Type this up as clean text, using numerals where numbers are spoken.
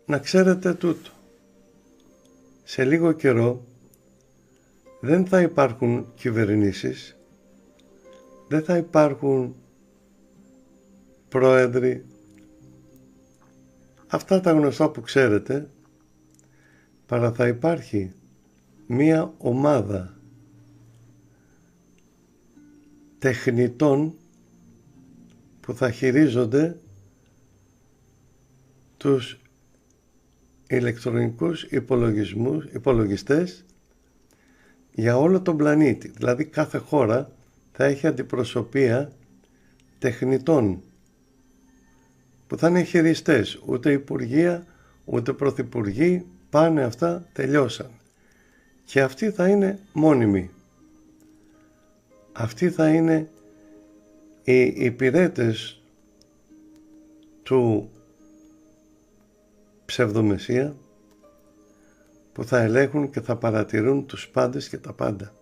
να ξέρετε τούτο. Σε λίγο καιρό δεν θα υπάρχουν κυβερνήσεις, δεν θα υπάρχουν πρόεδροι, αυτά τα γνωστά που ξέρετε, παρά θα υπάρχει μία ομάδα τεχνητών που θα χειρίζονται τους ηλεκτρονικούς υπολογιστές για όλο τον πλανήτη. Δηλαδή κάθε χώρα θα έχει αντιπροσωπεία τεχνητών που θα είναι χειριστές, ούτε υπουργεία ούτε πρωθυπουργοί, πάνε αυτά, τελειώσαν. Και αυτοί θα είναι μόνιμοι. Αυτοί θα είναι οι υπηρέτες του ψευδομεσσία που θα ελέγχουν και θα παρατηρούν τους πάντες και τα πάντα.